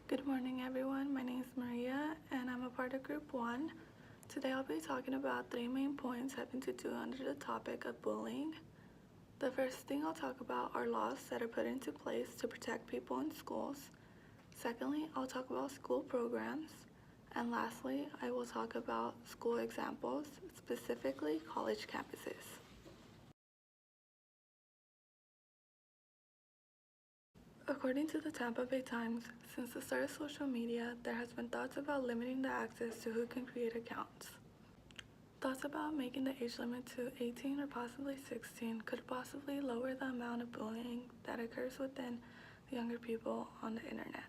Good morning everyone, my name is Maria and I'm a part of Group 1. Today I'll be talking about 3 main points having to do under the topic of bullying. The first thing I'll talk about are laws that are put into place to protect people in schools. Secondly, I'll talk about school programs. And lastly, I will talk about school examples, specifically college campuses. According to the Tampa Bay Times, since the start of social media, there has been thoughts about limiting the access to who can create accounts. Thoughts about making the age limit to 18 or possibly 16 could possibly lower the amount of bullying that occurs within younger people on the internet.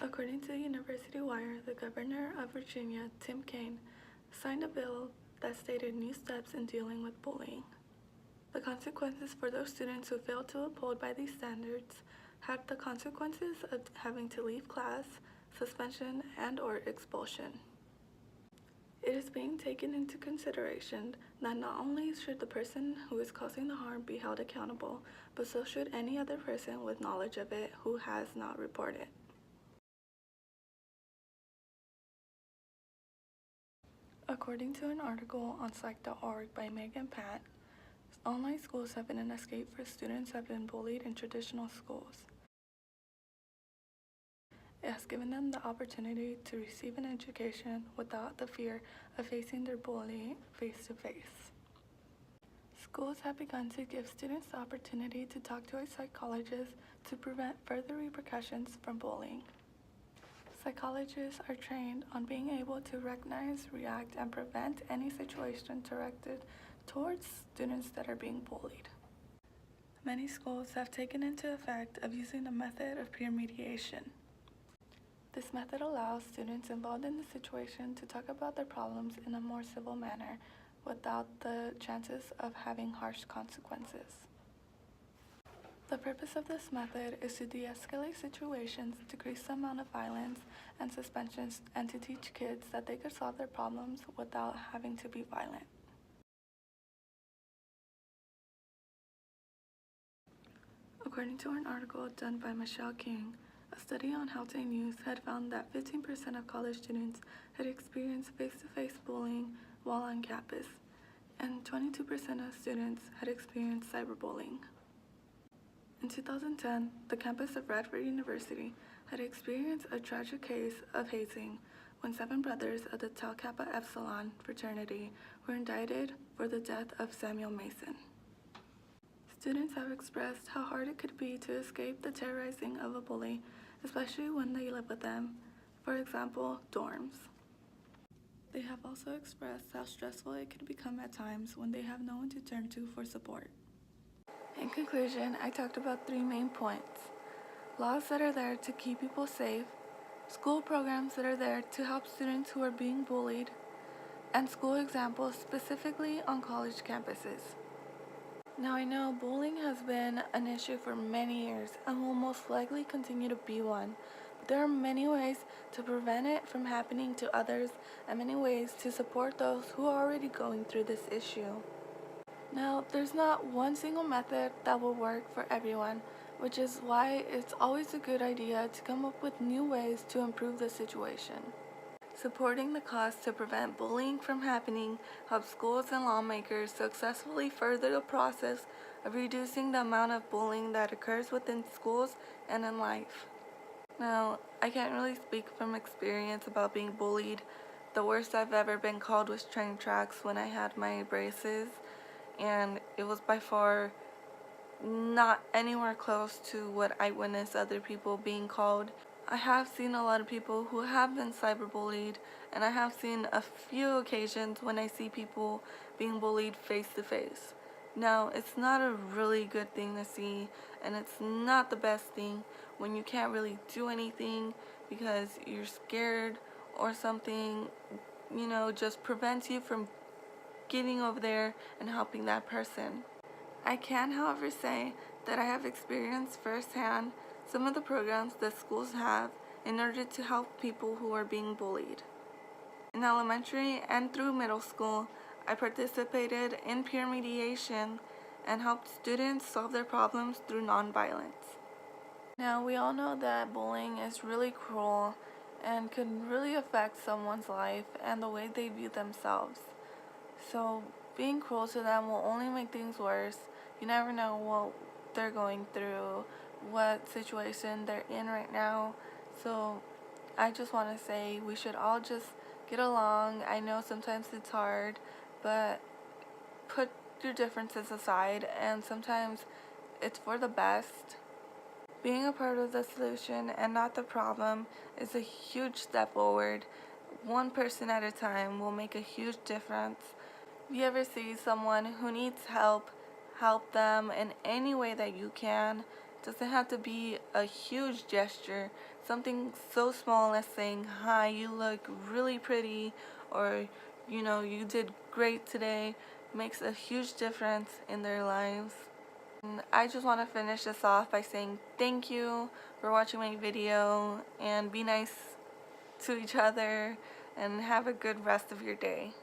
According to University Wire, the governor of Virginia, Tim Kaine, signed a bill that stated new steps in dealing with bullying. The consequences for those students who failed to uphold by these standards had the consequences of having to leave class, suspension, and/or expulsion. It is being taken into consideration that not only should the person who is causing the harm be held accountable, but so should any other person with knowledge of it who has not reported. According to an article on psych.org by Megan Pat, online schools have been an escape for students who have been bullied in traditional schools. It has given them the opportunity to receive an education without the fear of facing their bully face to face. Schools have begun to give students the opportunity to talk to a psychologist to prevent further repercussions from bullying. Psychologists are trained on being able to recognize, react, and prevent any situation directed towards students that are being bullied. Many schools have taken into effect of using the method of peer mediation. This method allows students involved in the situation to talk about their problems in a more civil manner without the chances of having harsh consequences. The purpose of this method is to de-escalate situations, decrease the amount of violence and suspensions, and to teach kids that they could solve their problems without having to be violent. According to an article done by Michelle King, a study on Houghton News had found that 15% of college students had experienced face-to-face bullying while on campus, and 22% of students had experienced cyberbullying. In 2010, the campus of Radford University had experienced a tragic case of hazing when 7 brothers of the Tau Kappa Epsilon fraternity were indicted for the death of Samuel Mason. Students have expressed how hard it could be to escape the terrorizing of a bully, especially when they live with them, for example, dorms. They have also expressed how stressful it could become at times when they have no one to turn to for support. In conclusion, I talked about 3 main points: laws that are there to keep people safe, school programs that are there to help students who are being bullied, and school examples specifically on college campuses. Now I know bullying has been an issue for many years and will most likely continue to be one, but there are many ways to prevent it from happening to others and many ways to support those who are already going through this issue. Now, there's not one single method that will work for everyone, which is why it's always a good idea to come up with new ways to improve the situation. Supporting the cause to prevent bullying from happening helps schools and lawmakers successfully further the process of reducing the amount of bullying that occurs within schools and in life. Now, I can't really speak from experience about being bullied. The worst I've ever been called was train tracks when I had my braces, and it was by far not anywhere close to what I witnessed other people being called. I have seen a lot of people who have been cyberbullied, and I have seen a few occasions when I see people being bullied face to face. Now, it's not a really good thing to see, and it's not the best thing when you can't really do anything because you're scared or something, just prevents you from getting over there and helping that person. I can, however, say that I have experienced firsthand some of the programs that schools have in order to help people who are being bullied. In elementary and through middle school, I participated in peer mediation and helped students solve their problems through nonviolence. Now, we all know that bullying is really cruel and can really affect someone's life and the way they view themselves. So, being cruel to them will only make things worse. You never know what they're going through, what situation they're in right now. So, I just want to say we should all just get along. I know sometimes it's hard, but put your differences aside, and sometimes it's for the best. Being a part of the solution and not the problem is a huge step forward. One person at a time will make a huge difference. If you ever see someone who needs help, help them in any way that you can. It doesn't have to be a huge gesture. Something so small as saying, "Hi, you look really pretty," or, "You did great today," makes a huge difference in their lives. I just want to finish this off by saying thank you for watching my video, and be nice to each other and have a good rest of your day.